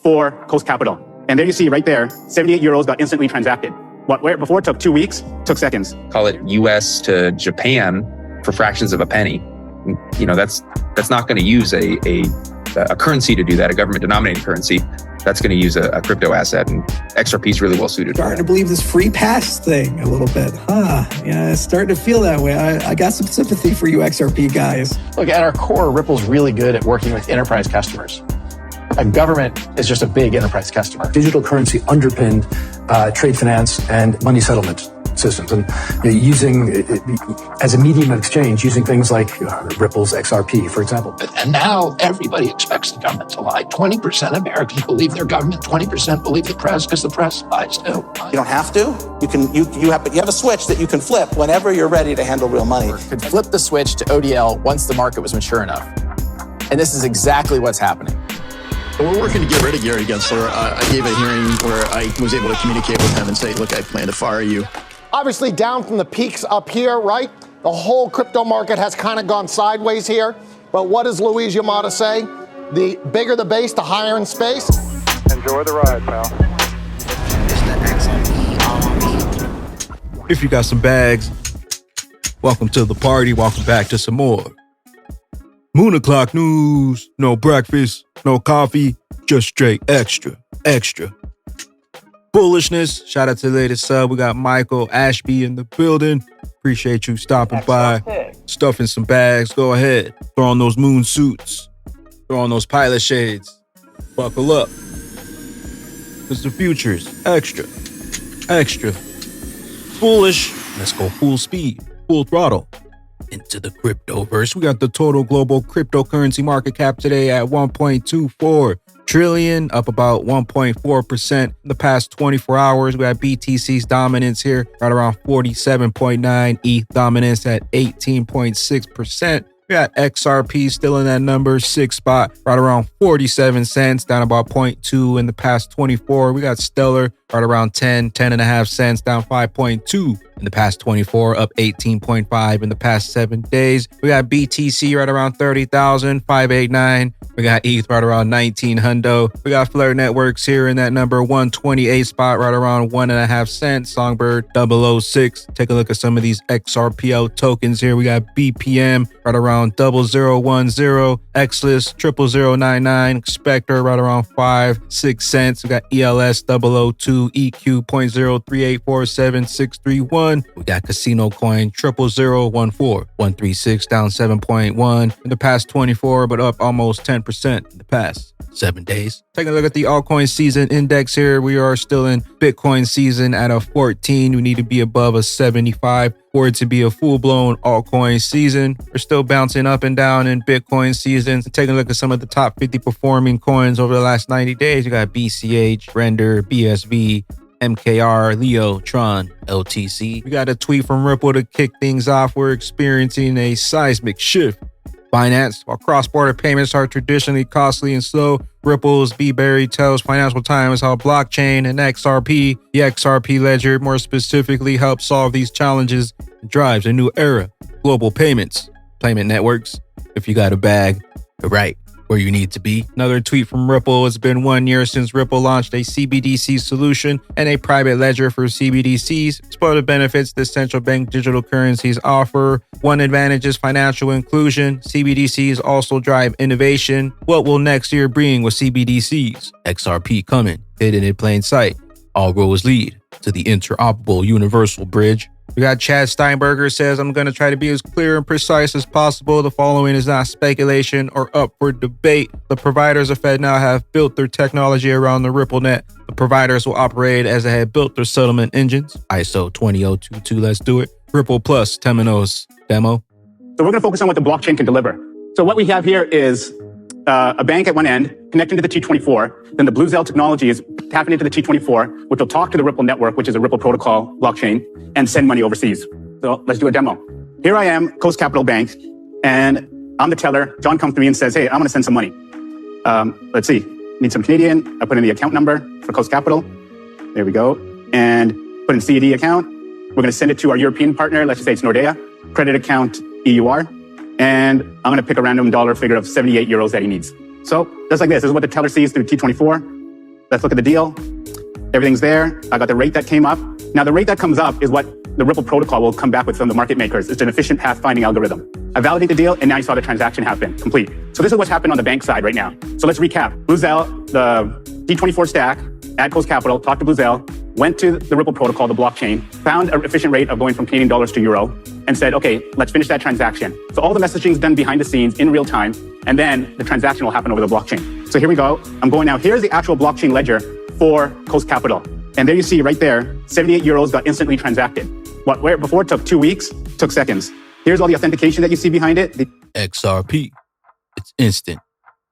for Coast Capital. And there you see right there, 78 euros got instantly transacted. Where before it took 2 weeks, took seconds. Call it US to Japan for fractions of a penny. You know, that's not going to use a currency to do that, a government denominated currency. That's going to use a crypto asset, and XRP is really well suited. Starting to believe this free pass thing a little bit, huh? Yeah, it's starting to feel that way. I got some sympathy for you XRP guys. Look, at our core, Ripple's really good at working with enterprise customers. A government is just a big enterprise customer. Digital currency underpinned trade finance and money settlement systems, and using as a medium of exchange, using things like Ripple's XRP, for example. And now everybody expects the government to lie. 20% of Americans believe their government, 20% believe the press because the press lies too. You don't have to. You have a switch that you can flip whenever you're ready to handle real money. Could flip the switch to ODL once the market was mature enough. And this is exactly what's happening. We're working to get rid of Gary Gensler. I gave a hearing where I was able to communicate with him and say, look, I plan to fire you. Obviously down from the peaks up here, right? The whole crypto market has kind of gone sideways here. But what does Luis Yamada say? The bigger the base, the higher in space. Enjoy the ride, pal. If you got some bags, welcome to the party. Welcome back to some more Moon O'Clock news. No breakfast, no coffee, just straight extra. Bullishness. Shout out to the latest sub. We got Michael Ashby in the building. Appreciate you stopping by. Stuffing some bags. Go ahead. Throw on those moon suits. Throw on those pilot shades. Buckle up. Because the future's extra. Bullish. Let's go full speed. Full throttle. Into the cryptoverse. We got the total global cryptocurrency market cap today at 1.24 trillion, up about 1.4% in the past 24 hours. We got BTC's dominance here right around 47.9, ETH dominance at 18.6%. We got XRP still in that number 6 spot, right around 47 cents, down about 0.2 in the past 24. We got Stellar right around 10.5 cents, down 5.2 in the past 24, up 18.5 in the past 7 days. We got BTC right around 30,589. We got ETH right around 19 hundo. We got Flare Networks here in that number 128 spot, right around 1.5 cents. Songbird 006. Take a look at some of these XRPL tokens here. We got BPM right around 0010. XLIST 00099. Spectre right around 5-6 cents. We got ELS 002. EQ 0.0384761. We got Casino Coin 00014. 136 down 7.1 in the past 24, but up almost 10% in the past 7 days. Taking a look at the altcoin season index here. We are still in Bitcoin season at a 14. We need to be above a 75 for it to be a full-blown altcoin season. We're still bouncing up and down in Bitcoin seasons. Taking a look at some of the top 50 performing coins over the last 90 days. You got BCH, Render, BSV, MKR, Leo, Tron, LTC. We got a tweet from Ripple to kick things off. We're experiencing a seismic shift. Binance, while cross-border payments are traditionally costly and slow, Ripple's B. Berry tells Financial Times how blockchain and XRP, the XRP ledger more specifically, helps solve these challenges and drives a new era. Global payments, payment networks. If you got a bag, you're right where you need to be. Another tweet from Ripple. It's been 1 year since Ripple launched a CBDC solution and a private ledger for CBDCs. Explore the benefits that central bank digital currencies offer. One advantage is financial inclusion. CBDCs also drive innovation. What will next year bring with CBDCs? XRP coming, hidden in plain sight. All roads lead to the interoperable universal bridge. We got Chad Steinberger says, I'm going to try to be as clear and precise as possible. The following is not speculation or up for debate. The providers of FedNow have built their technology around the RippleNet. The providers will operate as they had built their settlement engines. ISO 20022, let's do it. Ripple Plus, Temenos, demo. So we're going to focus on what the blockchain can deliver. So what we have here is a bank at one end connecting to the T24. Then the BlueZell technology is tapping into the T24, which will talk to the Ripple network, which is a Ripple protocol blockchain, and send money overseas. So let's do a demo. Here I am, Coast Capital Bank, and I'm the teller. John comes to me and says, hey, I'm going to send some money. Let's see. Need some Canadian. I put in the account number for Coast Capital. There we go. And put in CAD account. We're going to send it to our European partner. Let's just say it's Nordea. Credit account EUR. And I'm going to pick a random dollar figure of 78 euros that he needs. So just like this is what the teller sees through T24. Let's look at the deal. Everything's there. I got the rate that came up. Now, the rate that comes up is what the Ripple protocol will come back with from the market makers. It's an efficient path finding algorithm. I validate the deal, and now you saw the transaction happen, complete. So this is what's happened on the bank side right now. So let's recap. Bluezell, the T24 stack, Adco's Capital, talked to Bluezell, went to the Ripple protocol, the blockchain, found an efficient rate of going from Canadian dollars to euro, and said, okay, let's finish that transaction. So all the messaging is done behind the scenes in real time, and then the transaction will happen over the blockchain. So here we go. I'm going now. Here's the actual blockchain ledger for Coast Capital. And there you see right there, 78 euros got instantly transacted. Where before it took 2 weeks, took seconds. Here's all the authentication that you see behind it. XRP. It's instant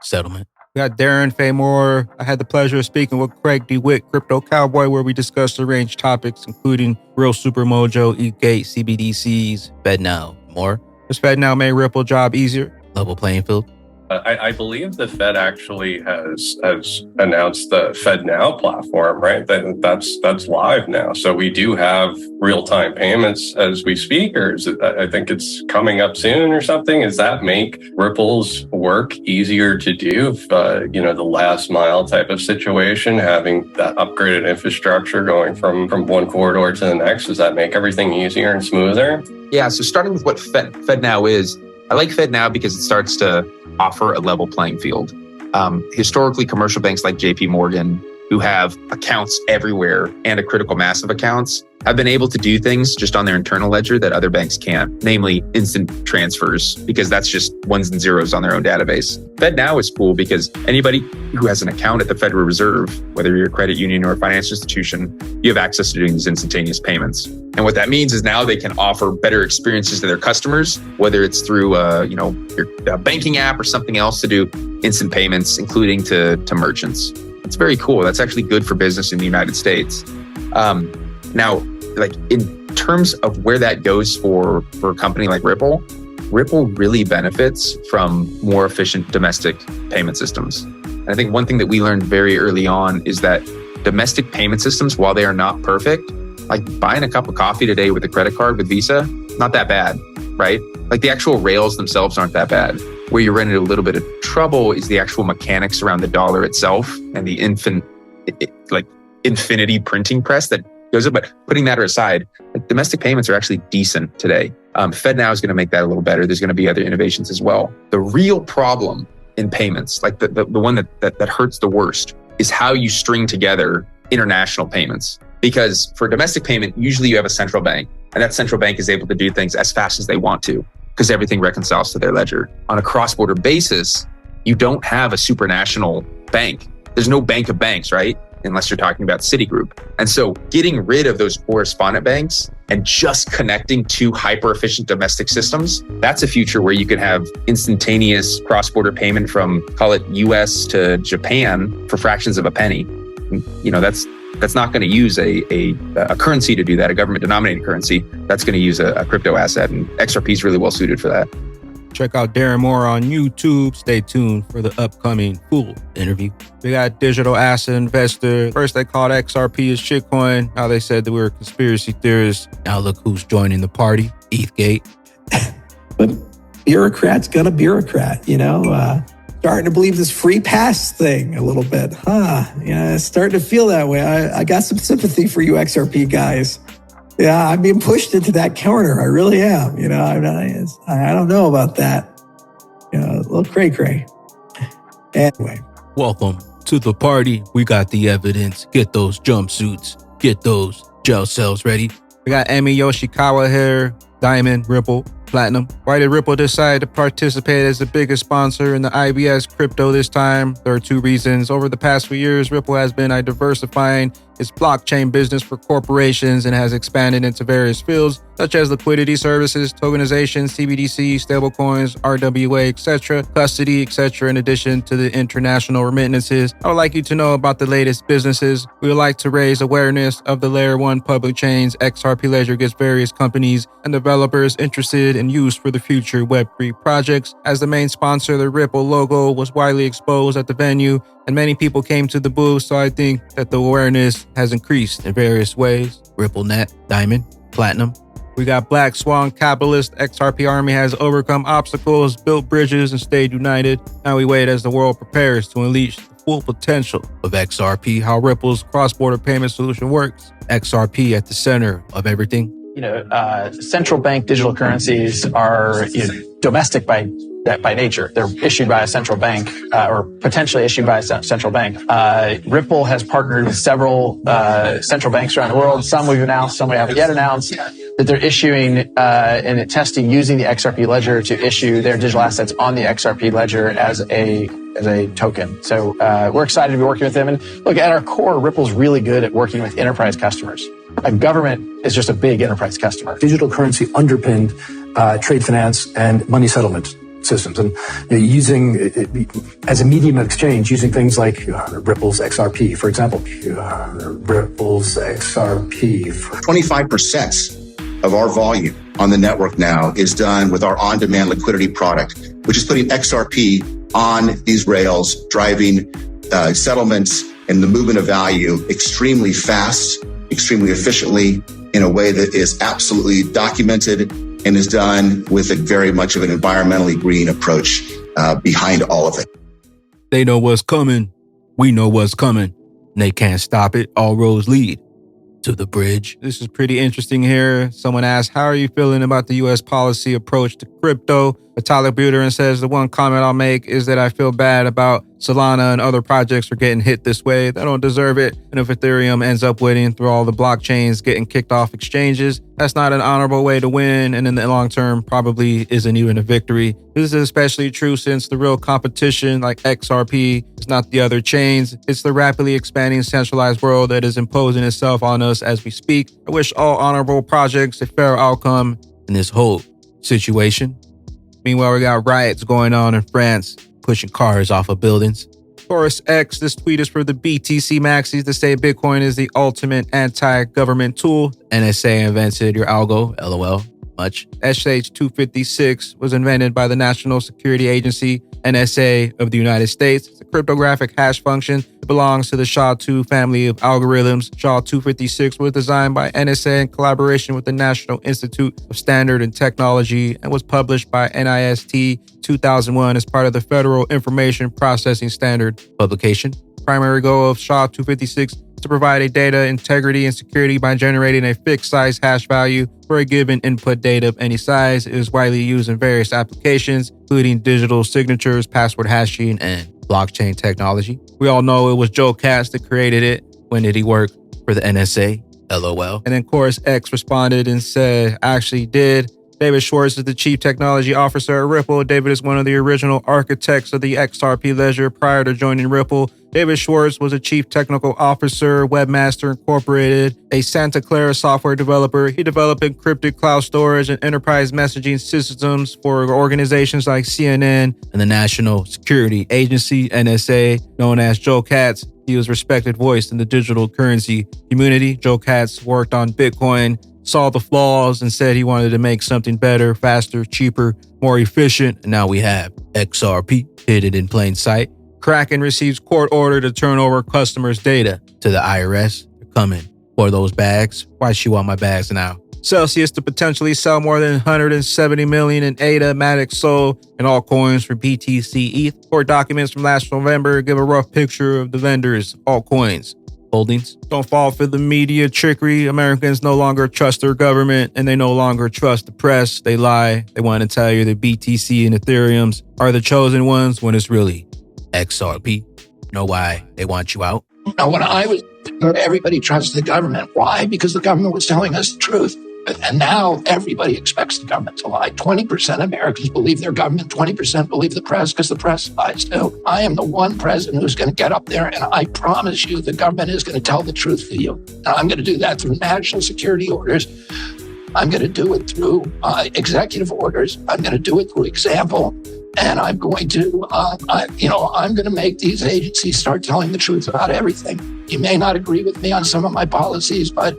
settlement. We got Darren Faymore. I had the pleasure of speaking with Craig DeWitt, Crypto Cowboy, where we discussed a range of topics, including Real Super Mojo, ETH, CBDCs, FedNow, and more. Does FedNow make Ripple job easier? Level playing field? I believe the Fed actually has announced the FedNow platform, right? That's live now. So we do have real-time payments as we speak, or is it, I think it's coming up soon or something. Does that make Ripple's work easier to do? The last mile type of situation, having that upgraded infrastructure going from one corridor to the next, does that make everything easier and smoother? Yeah, so starting with what FedNow is, I like FedNow because it starts to offer a level playing field. Historically, commercial banks like JP Morgan, who have accounts everywhere and a critical mass of accounts, have been able to do things just on their internal ledger that other banks can't, namely instant transfers, because that's just ones and zeros on their own database. FedNow is cool because anybody who has an account at the Federal Reserve, whether you're a credit union or a financial institution, you have access to doing these instantaneous payments. And what that means is now they can offer better experiences to their customers, whether it's through your banking app or something else to do instant payments, including to merchants. It's very cool. That's actually good for business in the United States. Now, like in terms of where that goes for a company like Ripple really benefits from more efficient domestic payment systems. And I think one thing that we learned very early on is that domestic payment systems, while they are not perfect, like buying a cup of coffee today with a credit card with Visa, not that bad, right? Like the actual rails themselves aren't that bad. Where you run into a little bit of trouble is the actual mechanics around the dollar itself and the infinity printing press that goes up. But putting that aside, like domestic payments are actually decent today. FedNow is going to make that a little better. There's going to be other innovations as well. The real problem in payments, like the one that hurts the worst, is how you string together international payments. Because for domestic payment, usually you have a central bank, and that central bank is able to do things as fast as they want to, because everything reconciles to their ledger. On a cross-border basis, you don't have a supranational bank. There's no bank of banks, right? Unless you're talking about Citigroup. And so getting rid of those correspondent banks and just connecting to hyper-efficient domestic systems, that's a future where you can have instantaneous cross-border payment from, call it US to Japan for fractions of a penny. That's not going to use a currency to do that, a government-denominated currency. That's going to use a crypto asset, and XRP is really well suited for that. Check out Darren Moore on YouTube. Stay tuned for the upcoming full interview. We got digital asset investor. First they called XRP as shitcoin. Now they said that we were conspiracy theorists. Now look who's joining the party. ETHgate. But bureaucrat's gonna bureaucrat, starting to believe this free pass thing a little bit. Yeah, it's starting to feel that way. I got some sympathy for you XRP guys. Yeah, I'm being pushed into that corner. I really am. I don't know about that. A little cray-cray. Anyway. Welcome to the party. We got the evidence. Get those jumpsuits. Get those gel cells ready. We got Emi Yoshikawa here. Diamond, Ripple, Platinum. Why did Ripple decide to participate as the biggest sponsor in the IBS crypto this time? There are two reasons. Over the past few years, Ripple has been diversifying its blockchain business for corporations and has expanded into various fields such as liquidity services, tokenization, CBDC, stablecoins, RWA, etc., custody, etc., in addition to the international remittances. I would like you to know about the latest businesses. We would like to raise awareness of the Layer 1 public chains. XRP Ledger gets various companies and developers interested in use for the future Web3 projects. As the main sponsor, the Ripple logo was widely exposed at the venue, and many people came to the booth, so I think that the awareness has increased in various ways. RippleNet, Diamond, Platinum. We got Black Swan Capitalist. XRP Army has overcome obstacles, built bridges, and stayed united. Now we wait as the world prepares to unleash the full potential of XRP, how Ripple's cross-border payment solution works. XRP at the center of everything. Central bank digital currencies are domestic by nature. They're issued by a central bank or potentially issued by a central bank. Ripple has partnered with several central banks around the world. Some we've announced, some we haven't yet announced, that they're issuing and testing using the XRP ledger to issue their digital assets on the XRP ledger as a token. So we're excited to be working with them. And look, at our core, Ripple's really good at working with enterprise customers. A government is just a big enterprise customer. Digital currency underpinned trade finance and money settlement systems, and using as a medium of exchange, using things like Ripple's XRP, for example. Ripple's XRP. 25% of our volume on the network now is done with our on-demand liquidity product, which is putting XRP on these rails, driving settlements and the movement of value extremely fast, extremely efficiently, in a way that is absolutely documented and is done with a very much of an environmentally green approach behind all of it. They know what's coming. We know what's coming. And they can't stop it. All roads lead to the bridge. This is pretty interesting here. Someone asked, how are you feeling about the U.S. policy approach to crypto? Vitalik Buterin says, the one comment I'll make is that I feel bad about Solana and other projects are getting hit this way. They don't deserve it. And if Ethereum ends up winning through all the blockchains getting kicked off exchanges, that's not an honorable way to win. And in the long term, probably isn't even a victory. This is especially true since the real competition like XRP is not the other chains. It's the rapidly expanding centralized world that is imposing itself on us as we speak. I wish all honorable projects a fair outcome in this whole situation. Meanwhile, we got riots going on in France, pushing cars off of buildings. Taurus X, this tweet is for the BTC maxis to say Bitcoin is the ultimate anti-government tool. NSA invented your algo, LOL, much. SH-256 was invented by the National Security Agency, NSA of the United States. It's a cryptographic hash function that belongs to the SHA-2 family of algorithms. SHA-256 was designed by NSA in collaboration with the National Institute of Standard and Technology and was published by NIST 2001 as part of the Federal Information Processing Standard publication. The primary goal of SHA-256 is to provide a data integrity and security by generating a fixed size hash value for a given input data of any size. It is widely used in various applications, including digital signatures, password hashing, and blockchain technology. We all know it was Joe Katz that created it. When did he work for the NSA? LOL. And then Chorus X responded and said, actually did. David Schwartz is the Chief Technology Officer at Ripple. David is one of the original architects of the XRP ledger prior to joining Ripple. David Schwartz was a Chief Technical Officer, Webmaster Incorporated, a Santa Clara software developer. He developed encrypted cloud storage and enterprise messaging systems for organizations like CNN and the National Security Agency, NSA, known as Joe Katz. He was a respected voice in the digital currency community. Joe Katz worked on Bitcoin, saw the flaws, and said he wanted to make something better, faster, cheaper, more efficient. And now we have XRP hidden in plain sight. Kraken receives court order to turn over customers' data to the IRS. They're coming for those bags. Why she want my bags now? Celsius to potentially sell more than 170 million in ADA, Matic, Sol, and altcoins for BTC ETH. Court documents from last November give a rough picture of the vendors' altcoins holdings. Don't fall for the media trickery. Americans no longer trust their government and they no longer trust the press. They lie. They want to tell you that BTC and Ethereums are the chosen ones when it's really XRP. Know why they want you out? Now, when I was, everybody trusts the government. Why? Because the government was telling us the truth. And now everybody expects the government to lie. 20% of Americans believe their government, 20% believe the press because the press lies too. I am the one president who's going to get up there and I promise you the government is going to tell the truth to you. And I'm going to do that through national security orders. I'm going to do it through executive orders. I'm going to do it through example. And I'm going to, I'm going to make these agencies start telling the truth about everything. You may not agree with me on some of my policies, but,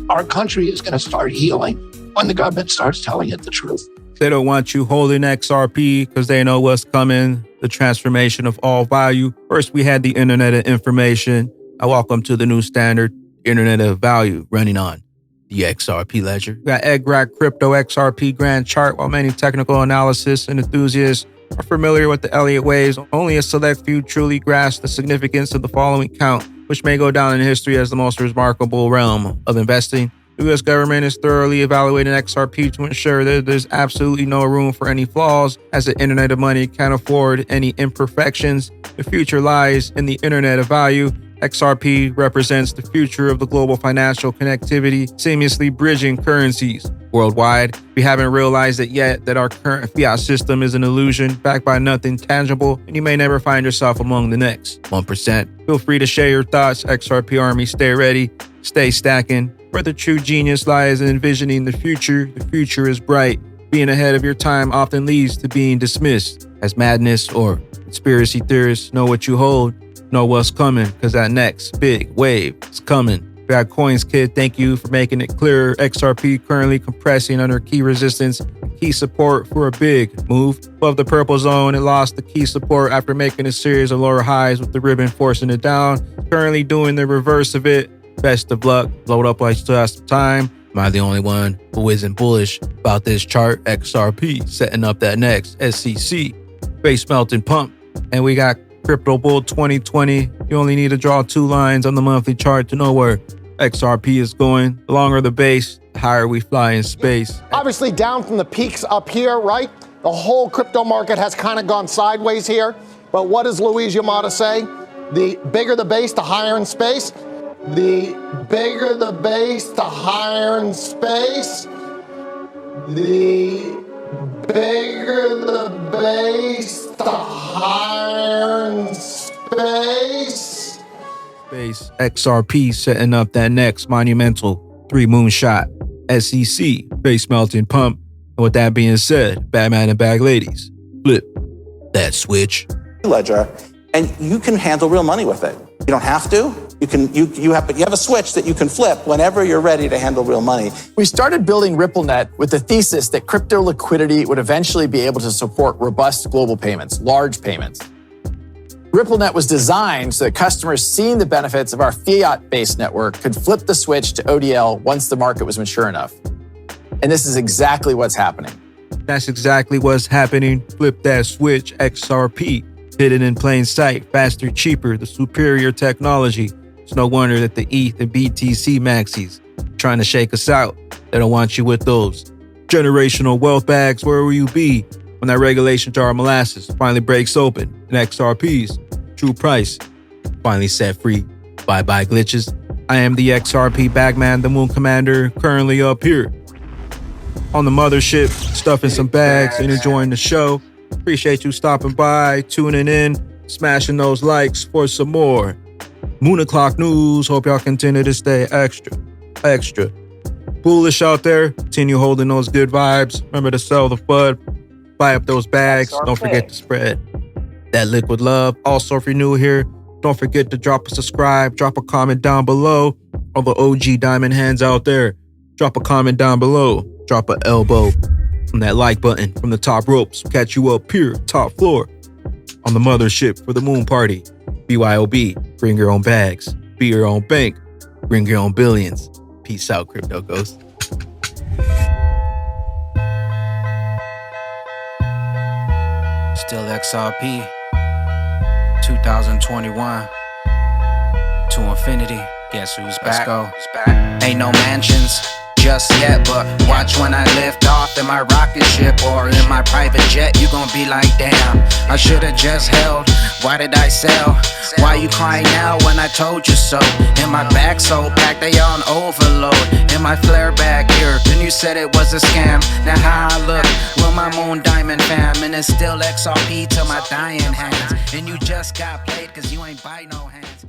our country is going to start healing when the government starts telling it the truth. They don't want you holding XRP because they know what's coming, the transformation of all value. First, we had the Internet of Information. Welcome to the new standard, Internet of Value, running on the XRP ledger. We got XRP Crypto XRP Grand Chart, while many technical analysts and enthusiasts are familiar with the Elliott waves, only a select few truly grasp the significance of the following count, which may go down in history as the most remarkable realm of investing. The U.S. government is thoroughly evaluating XRP to ensure that there's absolutely no room for any flaws, as the Internet of Money can't afford any imperfections. The future lies in the Internet of Value. XRP represents the future of the global financial connectivity, seamlessly bridging currencies worldwide. We haven't realized it yet that our current fiat system is an illusion backed by nothing tangible, and you may never find yourself among the next 1%. Feel free to share your thoughts. XRP Army, stay ready, stay stacking. Where the true genius lies in envisioning the future is bright. Being ahead of your time often leads to being dismissed as madness, or conspiracy theorists know what you hold. Know what's coming, because that next big wave is coming. Bad Coins Kid, thank you for making it clear. XRP currently compressing under key resistance, key support for a big move. Above the purple zone, it lost the key support after making a series of lower highs with the ribbon forcing it down. Currently doing the reverse of it. Best of luck. Load up while you still have some time. Am I the only one who isn't bullish about this chart? XRP setting up that next SEC base melting pump. And we got Crypto Bull 2020. You only need to draw 2 lines on the monthly chart to know where XRP is going. The longer the base, the higher we fly in space. Obviously down from the peaks up here, right? The whole crypto market has kind of gone sideways here. But what does Luis Yamada say? The bigger the base, the higher in space. The bigger the base, the higher in space. The bigger the base, the higher in space. Base XRP setting up that next monumental 3 moonshot SEC base melting pump. And with that being said, Batman and Bag Ladies, flip that switch. Ledger, and you can handle real money with it. You don't have to. You have a switch that you can flip whenever you're ready to handle real money. We started building RippleNet with the thesis that crypto liquidity would eventually be able to support robust global payments, large payments. RippleNet was designed so that customers seeing the benefits of our fiat-based network could flip the switch to ODL once the market was mature enough. And this is exactly what's happening. That's exactly what's happening. Flip that switch. XRP. Hidden in plain sight. Faster, cheaper. The superior technology. It's no wonder that the ETH and BTC maxis trying to shake us out. They don't want you with those generational wealth bags. Where will you be when that regulation jar of molasses finally breaks open and XRP's true price finally set free? Bye-bye glitches. I am the XRP Bagman, the Moon Commander, currently up here on the mothership, stuffing some bags and enjoying the show. Appreciate you stopping by, tuning in, smashing those likes for some more Moon O'Clock news. Hope y'all continue to stay extra bullish out there. Continue holding those good vibes. Remember to sell the FUD. Buy up those bags. Don't forget to spread that liquid love. Also, if you're new here, don't forget to drop a subscribe, drop a comment down below. All the OG diamond hands out there, drop a comment down below. Drop an elbow on that like button from the top ropes. Catch you up here, top floor, on the mothership for the moon party. BYOB, bring your own bags, be your own bank, bring your own billions. Peace out, Crypto Ghost. Still XRP, 2021, to infinity. Guess who's back? Let's go. Ain't no mansions just yet, but watch when I lift off in my rocket ship or in my private jet. You gon' be like, damn, I should've just held. Why did I sell? Why you crying now when I told you so? In my bag so packed, they on overload. In my flare bag here, then you said it was a scam. Now how I look with my moon diamond fam, and it's still XRP to my dying hands. And you just got played cause you ain't buy no hands.